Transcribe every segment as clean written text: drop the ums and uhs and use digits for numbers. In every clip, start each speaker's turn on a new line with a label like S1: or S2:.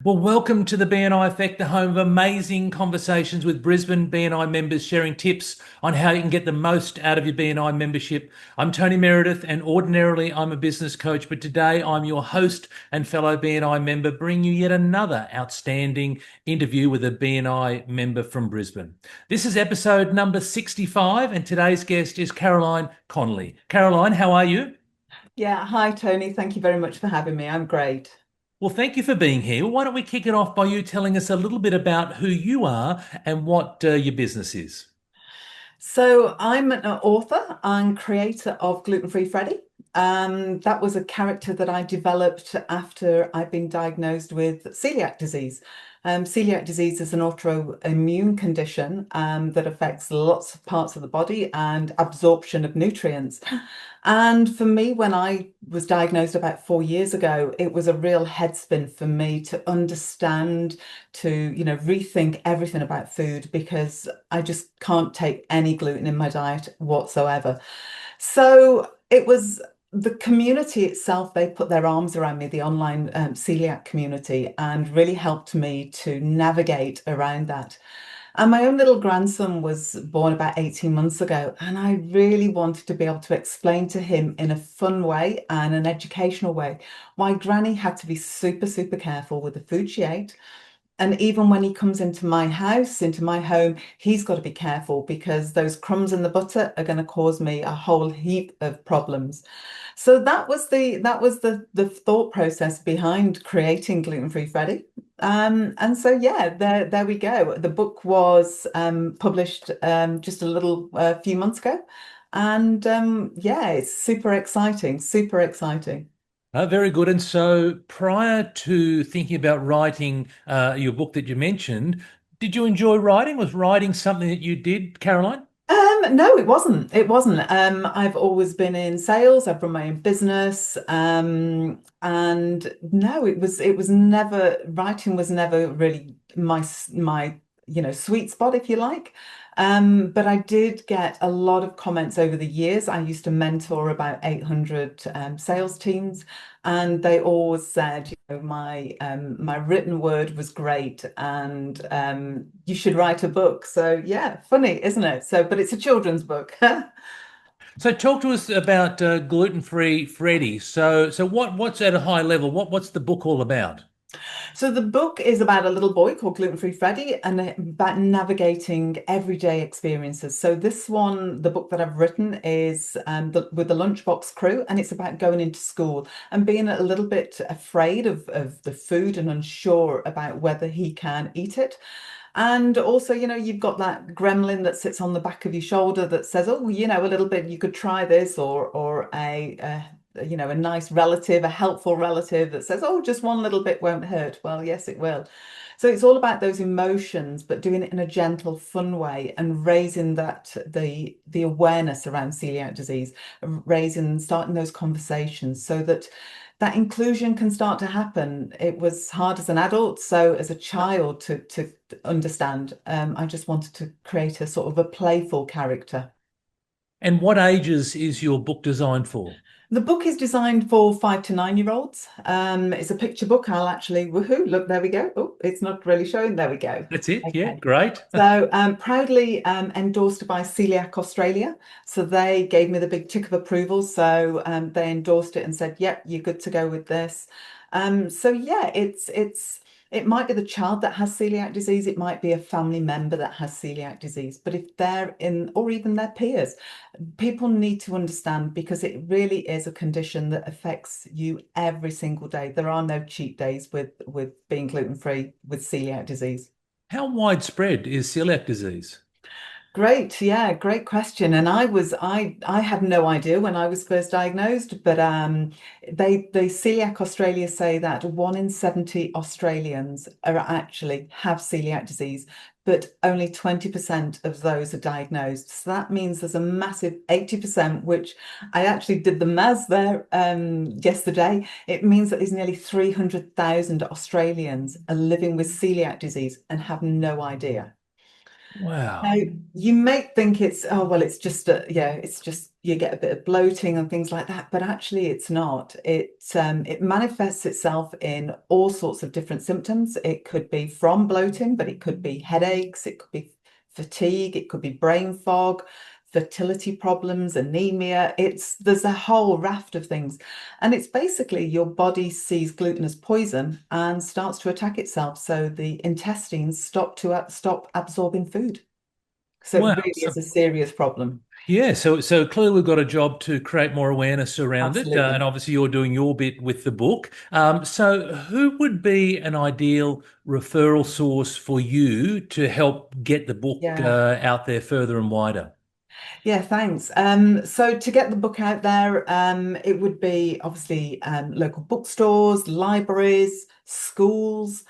S1: Well, welcome to the BNI Effect, the home of amazing conversations with Brisbane BNI members sharing tips on how you can get the most out of your BNI membership. I'm Tony Meredith, and ordinarily I'm a business coach, but today I'm your host and fellow BNI member, bringing you yet another outstanding interview with a BNI member from Brisbane. This is episode number 65, and today's guest is Caroline Connolly. Caroline, how are you?
S2: Yeah, hi Tony. Thank you very much for having me. I'm great.
S1: Well, thank you for being here. Why don't we kick it off by you telling us a little bit about who you are and what your business is?
S2: So I'm an author and creator of Gluten Free Freddie. That was a character that I developed after I'd been diagnosed with celiac disease. Celiac disease is an autoimmune condition that affects lots of parts of the body and absorption of nutrients. And for me, when I was diagnosed about 4 years ago, it was a real headspin for me to understand, to rethink everything about food because I just can't take any gluten in my diet whatsoever. So it was the community itself, they put their arms around me, the online celiac community, and really helped me to navigate around that. And my own little grandson was born about 18 months ago, and I really wanted to be able to explain to him in a fun way and an educational way why Granny had to be super, super careful with the food she ate. And even when he comes into my house, into my home, he's got to be careful because those crumbs in the butter are going to cause me a whole heap of problems. So that was the thought process behind creating Gluten Free Freddie. And so yeah, there we go. The book was published just a little few months ago, and yeah, it's super exciting, super exciting.
S1: Very good. And so, prior to thinking about writing your book that you mentioned, did you enjoy writing? Was writing something that you did, Caroline?
S2: No, it wasn't. It wasn't. I've always been in sales. I've run my own business. And no, it was never, writing was never really my sweet spot, if you like. But I did get a lot of comments over the years. I used to mentor about 800 sales teams, and they always said, my written word was great, and you should write a book. So yeah, funny, isn't it? So, but it's a children's book.
S1: So, talk to us about Gluten Free Freddie. So what's at a high level? What's the book all about?
S2: So the book is about a little boy called Gluten Free Freddie and about navigating everyday experiences. So this one, the book that I've written is with the Lunchbox crew, and it's about going into school and being a little bit afraid of the food and unsure about whether he can eat it. And also, you've got that gremlin that sits on the back of your shoulder that says, "Oh, a little bit, you could try this," or a nice relative, a helpful relative that says, "Oh, just one little bit won't hurt." Well, yes, it will. So it's all about those emotions, but doing it in a gentle, fun way and raising the awareness around celiac disease, starting those conversations so that that inclusion can start to happen. It was hard as an adult, so as a child to understand. I just wanted to create a sort of a playful character.
S1: And what ages is your book designed for?
S2: The book is designed for 5 to 9 year olds. It's a picture book. I'll actually, woohoo, look, there we go. Oh, it's not really showing. There we go.
S1: That's it. Yeah,
S2: Okay.
S1: great.
S2: So proudly endorsed by Coeliac Australia. So they gave me the big tick of approval. So they endorsed it and said, "Yep, you're good to go with this." So yeah, it might be the child that has celiac disease. It might be a family member that has celiac disease. But if they're in, or even their peers, people need to understand because it really is a condition that affects you every single day. There are no cheat days with being gluten free with celiac disease.
S1: How widespread is celiac disease?
S2: Great, yeah, great question. And I had no idea when I was first diagnosed, but they Celiac Australia say that 1 in 70 Australians are actually have celiac disease, but only 20% of those are diagnosed. So that means there's a massive 80%, which I actually did the maths there yesterday. It means that there's nearly 300,000 Australians are living with celiac disease and have no idea. Now,
S1: Wow.
S2: you may think it's, oh, well, it's just yeah, it's just you get a bit of bloating and things like that, but actually it's not. It manifests itself in all sorts of different symptoms. It could be from bloating, but it could be headaches, it could be fatigue, it could be brain fog, fertility problems, anemia. There's a whole raft of things. And it's basically your body sees gluten as poison and starts to attack itself. So the intestines stop absorbing food. So it
S1: Wow.
S2: really
S1: So
S2: is a serious problem.
S1: yeah, so clearly we've got a job to create more awareness around it, and
S2: Absolutely.
S1: obviously you're doing your bit with the book. So who would be an ideal referral source for you to help get the book
S2: Yeah.
S1: out there further and wider?
S2: Yeah, thanks. So to get the book out there, it would be obviously local bookstores, libraries, schools,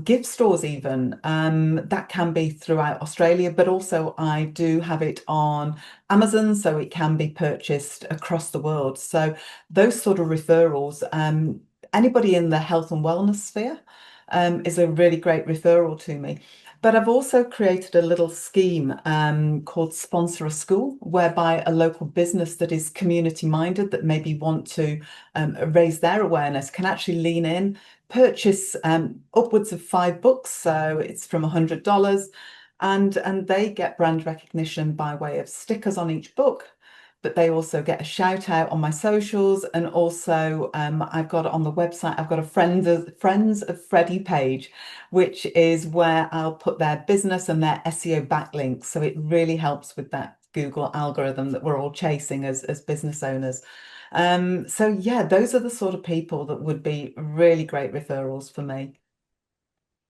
S2: gift stores even. That can be throughout Australia, but also I do have it on Amazon, so it can be purchased across the world. So those sort of referrals, anybody in the health and wellness sphere, is a really great referral to me. But I've also created a little scheme called Sponsor a School, whereby a local business that is community minded, that maybe want to raise their awareness, can actually lean in, purchase upwards of 5 books. So it's from $100, and they get brand recognition by way of stickers on each book. But they also get a shout out on my socials, and also I've got on the website. I've got a Friends of Freddie page, which is where I'll put their business and their SEO backlinks. So it really helps with that Google algorithm that we're all chasing as business owners. So yeah, those are the sort of people that would be really great referrals for me.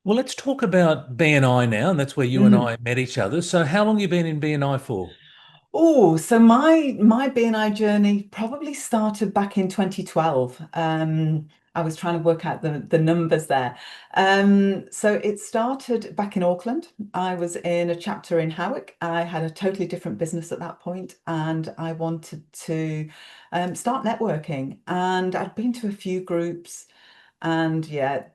S1: Well, let's talk about BNI now, and that's where you and
S2: Mm.
S1: I met each other. So how long have you been in BNI for?
S2: Oh, so my BNI journey probably started back in 2012. I was trying to work out the numbers there. So it started back in Auckland. I was in a chapter in Howick. I had a totally different business at that point, and I wanted to start networking. And I'd been to a few groups, and yeah,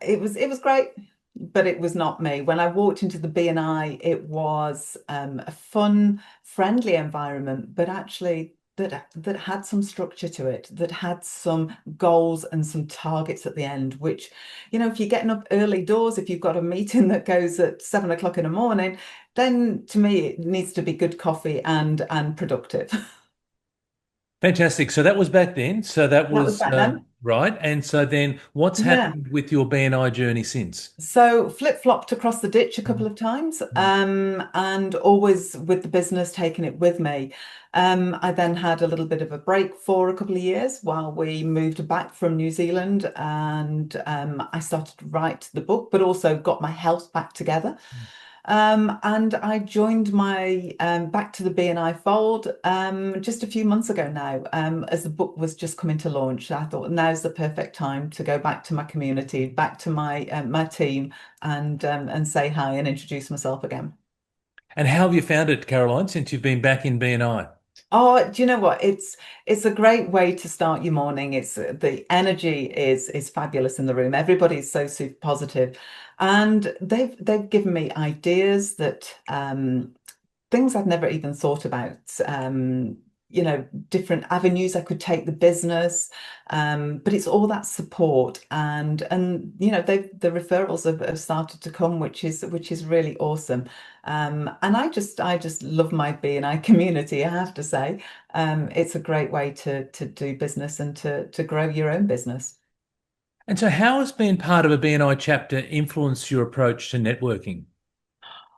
S2: it was great, but it was not me. When I walked into the BNI, it was a fun, friendly environment, but actually that had some structure to it, that had some goals and some targets at the end, which, if you're getting up early doors, if you've got a meeting that goes at 7 o'clock in the morning, then to me it needs to be good coffee and productive.
S1: Fantastic. So that was back then. So that
S2: That was
S1: was
S2: back then.
S1: right. And so then what's
S2: Yeah.
S1: happened with your BNI journey since?
S2: So flip-flopped across the ditch a couple of times, and always with the business taking it with me. I then had a little bit of a break for a couple of years while we moved back from New Zealand, and I started to write the book, but also got my health back together. And I joined my back to the BNI fold just a few months ago now, as the book was just coming to launch. I thought now's the perfect time to go back to my community, back to my team, and say hi and introduce myself again.
S1: And how have you found it, Caroline, since you've been back in BNI?
S2: Oh, do you know what? It's a great way to start your morning. It's the energy is fabulous in the room. Everybody's so super positive, and they've given me ideas that things I've never even thought about. Different avenues I could take the business, but it's all that support, and the referrals have started to come, which is really awesome. And I just love my BNI community, I have to say. It's a great way to do business and to grow your own business.
S1: And so how has being part of a BNI chapter influenced your approach to networking?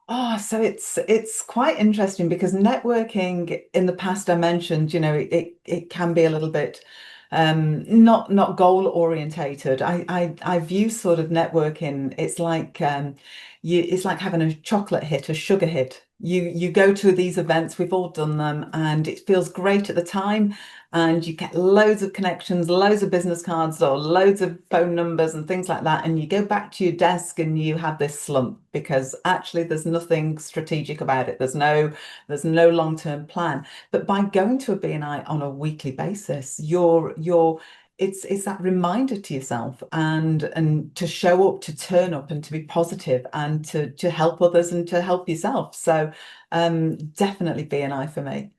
S2: Oh, so it's quite interesting because networking in the past I mentioned, it can be a little bit not goal orientated. I view sort of networking, it's like having a chocolate hit, a sugar hit. You go to these events, we've all done them, and it feels great at the time, and you get loads of connections, loads of business cards or loads of phone numbers and things like that. And you go back to your desk and you have this slump because actually there's nothing strategic about it. There's no long-term plan. But by going to a BNI on a weekly basis, it's that reminder to yourself and to show up, to turn up, and to be positive, and to help others and to help yourself. So definitely BNI for me.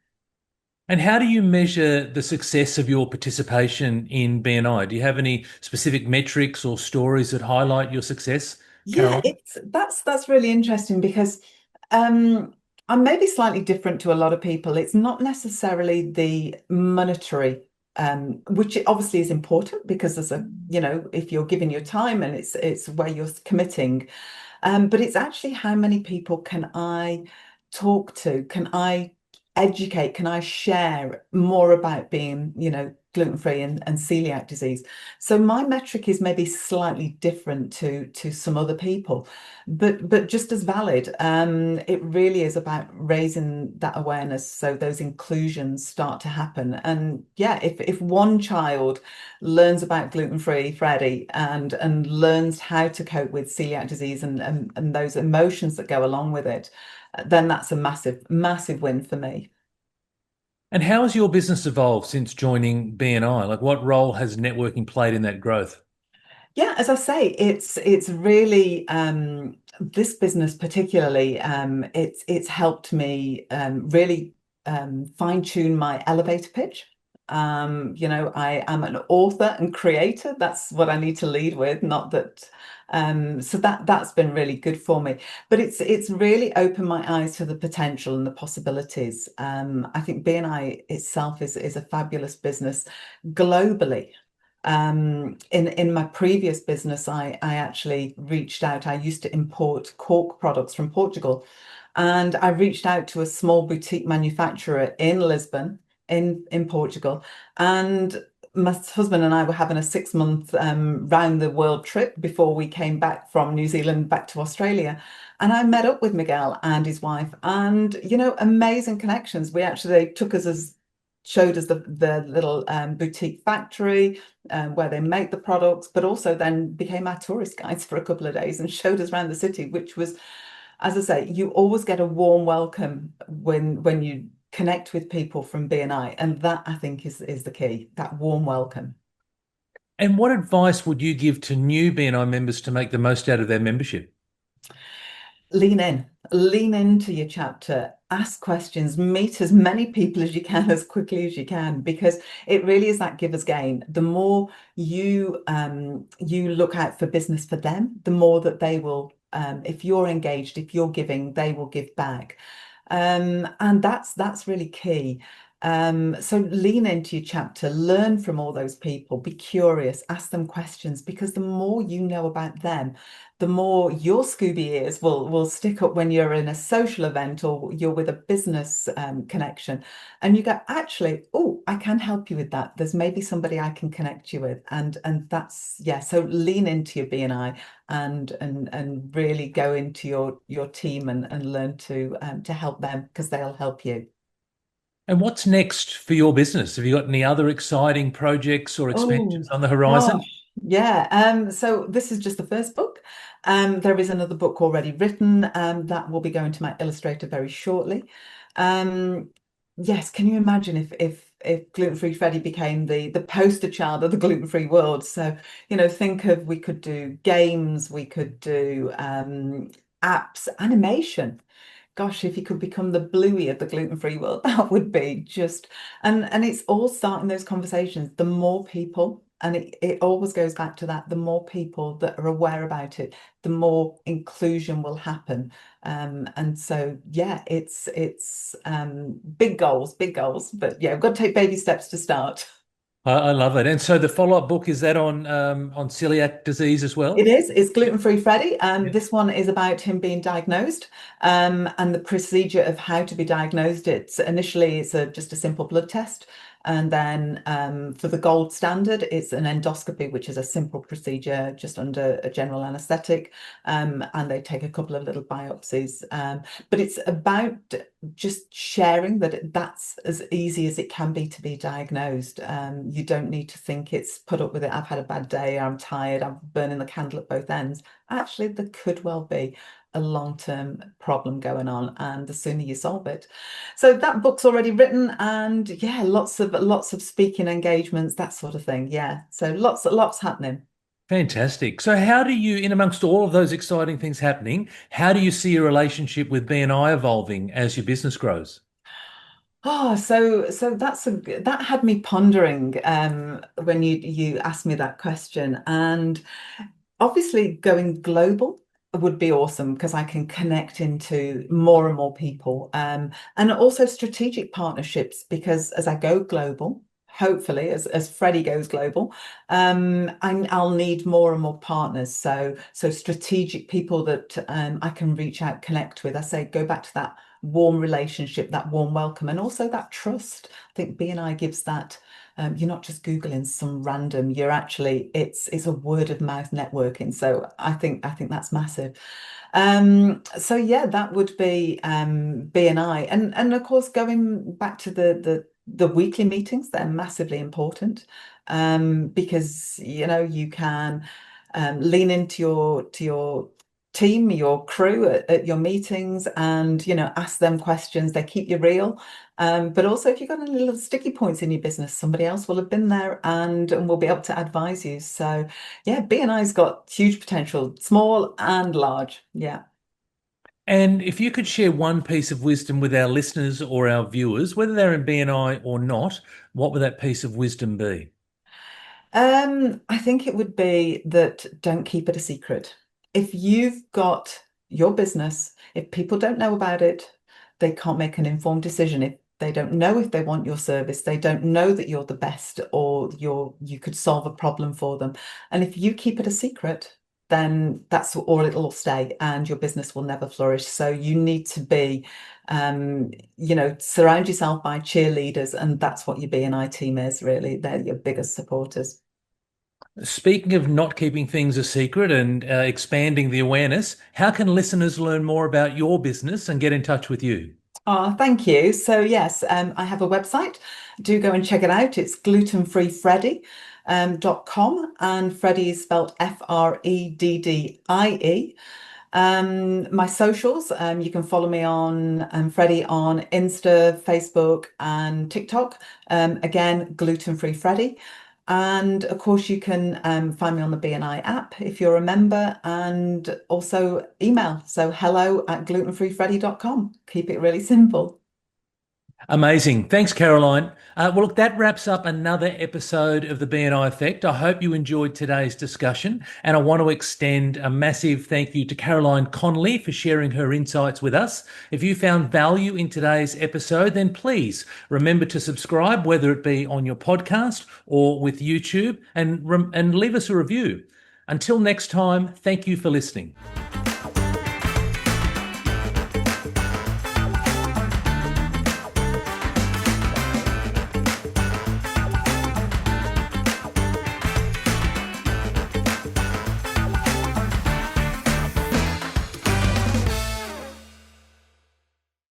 S1: And how do you measure the success of your participation in BNI? Do you have any specific metrics or stories that highlight your success,
S2: Yeah,
S1: Caroline?
S2: that's really interesting because um, I'm maybe slightly different to a lot of people. It's not necessarily the monetary, which obviously is important because there's if you're giving your time and it's where you're committing, but it's actually how many people can I talk to? Can I educate? Can I share more about being, gluten-free and celiac disease? So my metric is maybe slightly different to some other people, but just as valid. It really is about raising that awareness so those inclusions start to happen. And yeah, if one child learns about gluten-free Freddie and learns how to cope with celiac disease and those emotions that go along with it, then that's a massive, massive win for me.
S1: And how has your business evolved since joining BNI? Like, what role has networking played in that growth?
S2: Yeah, as I say, it's really this business particularly. It's helped me really fine tune my elevator pitch. I am an author and creator. That's what I need to lead with. Not that. So that's been really good for me. But it's really opened my eyes to the potential and the possibilities. I think BNI itself is a fabulous business globally. In my previous business, I actually reached out. I used to import cork products from Portugal, and I reached out to a small boutique manufacturer in Lisbon, in Portugal, and my husband and I were having a 6 month round the world trip before we came back from New Zealand back to Australia. And I met up with Miguel and his wife, and amazing connections. We actually they took us as showed us the little boutique factory where they make the products, but also then became our tourist guides for a couple of days and showed us around the city, which was, as I say, you always get a warm welcome when you connect with people from BNI, and that I think is the key, that warm welcome.
S1: And what advice would you give to new BNI members to make the most out of their membership?
S2: Lean into your chapter, ask questions, meet as many people as you can as quickly as you can, because it really is that giver's gain. The more you look out for business for them, the more that they will, if you're engaged, if you're giving, they will give back. And that's really key. So lean into your chapter, learn from all those people, be curious, ask them questions, because the more you know about them, the more your Scooby ears will stick up when you're in a social event or you're with a business connection, and you go, actually, oh, I can help you with that. There's maybe somebody I can connect you with, and that's yeah. So lean into your BNI and really go into your team and learn to help them because they'll help you.
S1: And what's next for your business? Have you got any other exciting projects or
S2: Oh
S1: expansions on the horizon?
S2: gosh, yeah. So this is just the first book. There is another book already written that will be going to my illustrator very shortly. Um, yes, can you imagine if Gluten Free Freddie became the poster child of the gluten-free world? So, think of we could do games, we could do apps, animation. Gosh, if you could become the Bluey of the gluten-free world, that would be just, and it's all starting those conversations. The more people, and it always goes back to that, the more people that are aware about it, the more inclusion will happen. And so yeah, it's big goals, but yeah, we've got to take baby steps to start.
S1: I love it. And so the follow-up book, is that on celiac disease as
S2: It
S1: well?
S2: is. It's Gluten Free Freddie.
S1: Yeah.
S2: This one is about him being diagnosed and the procedure of how to be diagnosed. It's just a simple blood test. And then for the gold standard, it's an endoscopy, which is a simple procedure just under a general anesthetic. And they take a couple of little biopsies. But it's about just sharing that that's as easy as it can be to be diagnosed. You don't need to think it's put up with it. I've had a bad day. I'm tired. I'm burning the candle at both ends. Actually, there could well be. a long-term problem going on, and the sooner you solve it. So that book's already written, and yeah, lots of speaking engagements, that sort of thing. Yeah, so lots happening.
S1: Fantastic. So how do you, in amongst all of those exciting things happening, how do you see your relationship with BNI evolving as your business grows?
S2: Oh, so that had me pondering when you asked me that question. And obviously, going global would be awesome because I can connect into more and more people. And also strategic partnerships, because as I go global, hopefully, as Freddie goes global, I'll need more and more partners. So strategic people that I can reach out, connect with. I say, go back to that warm relationship, that warm welcome, and also that trust. I think BNI gives that. You're not just Googling some random, you're actually it's a word of mouth networking. So I think that's massive. So yeah, that would be BNI. And of course going back to the weekly meetings, they're massively important because you can lean into your team, your crew at your meetings, and ask them questions. They keep you real. But also, if you've got any little sticky points in your business, somebody else will have been there and will be able to advise you. So, yeah, BNI's got huge potential, small and large. Yeah.
S1: And if you could share one piece of wisdom with our listeners or our viewers, whether they're in BNI or not, what would that piece of wisdom be?
S2: I think it would be that don't keep it a secret. If you've got your business, if people don't know about it, they can't make an informed decision. If they don't know if they want your service, they don't know that you're the best or you could solve a problem for them. And if you keep it a secret, then that's all it'll stay and your business will never flourish. So you need to be surround yourself by cheerleaders, and that's what your BNI team is really. They're your biggest supporters.
S1: Speaking of not keeping things a secret and expanding the awareness, how can listeners learn more about your business and get in touch with you?
S2: Oh, thank you. So yes, I have a website. Do go and check it out. It's glutenfreefreddie.com, and Freddie is spelled Freddie. My socials, you can follow me on Freddie on Insta, Facebook, and TikTok. Again, Gluten Free Freddie. And of course, you can find me on the BNI app if you're a member, and also email. So hello@glutenfreefreddie.com. Keep it really simple.
S1: Amazing. Thanks, Caroline. Well, look, that wraps up another episode of the BNI Effect. I hope you enjoyed today's discussion, and I want to extend a massive thank you to Caroline Connolly for sharing her insights with us. If you found value in today's episode, then please remember to subscribe, whether it be on your podcast or with YouTube, and leave us a review. Until next time, thank you for listening.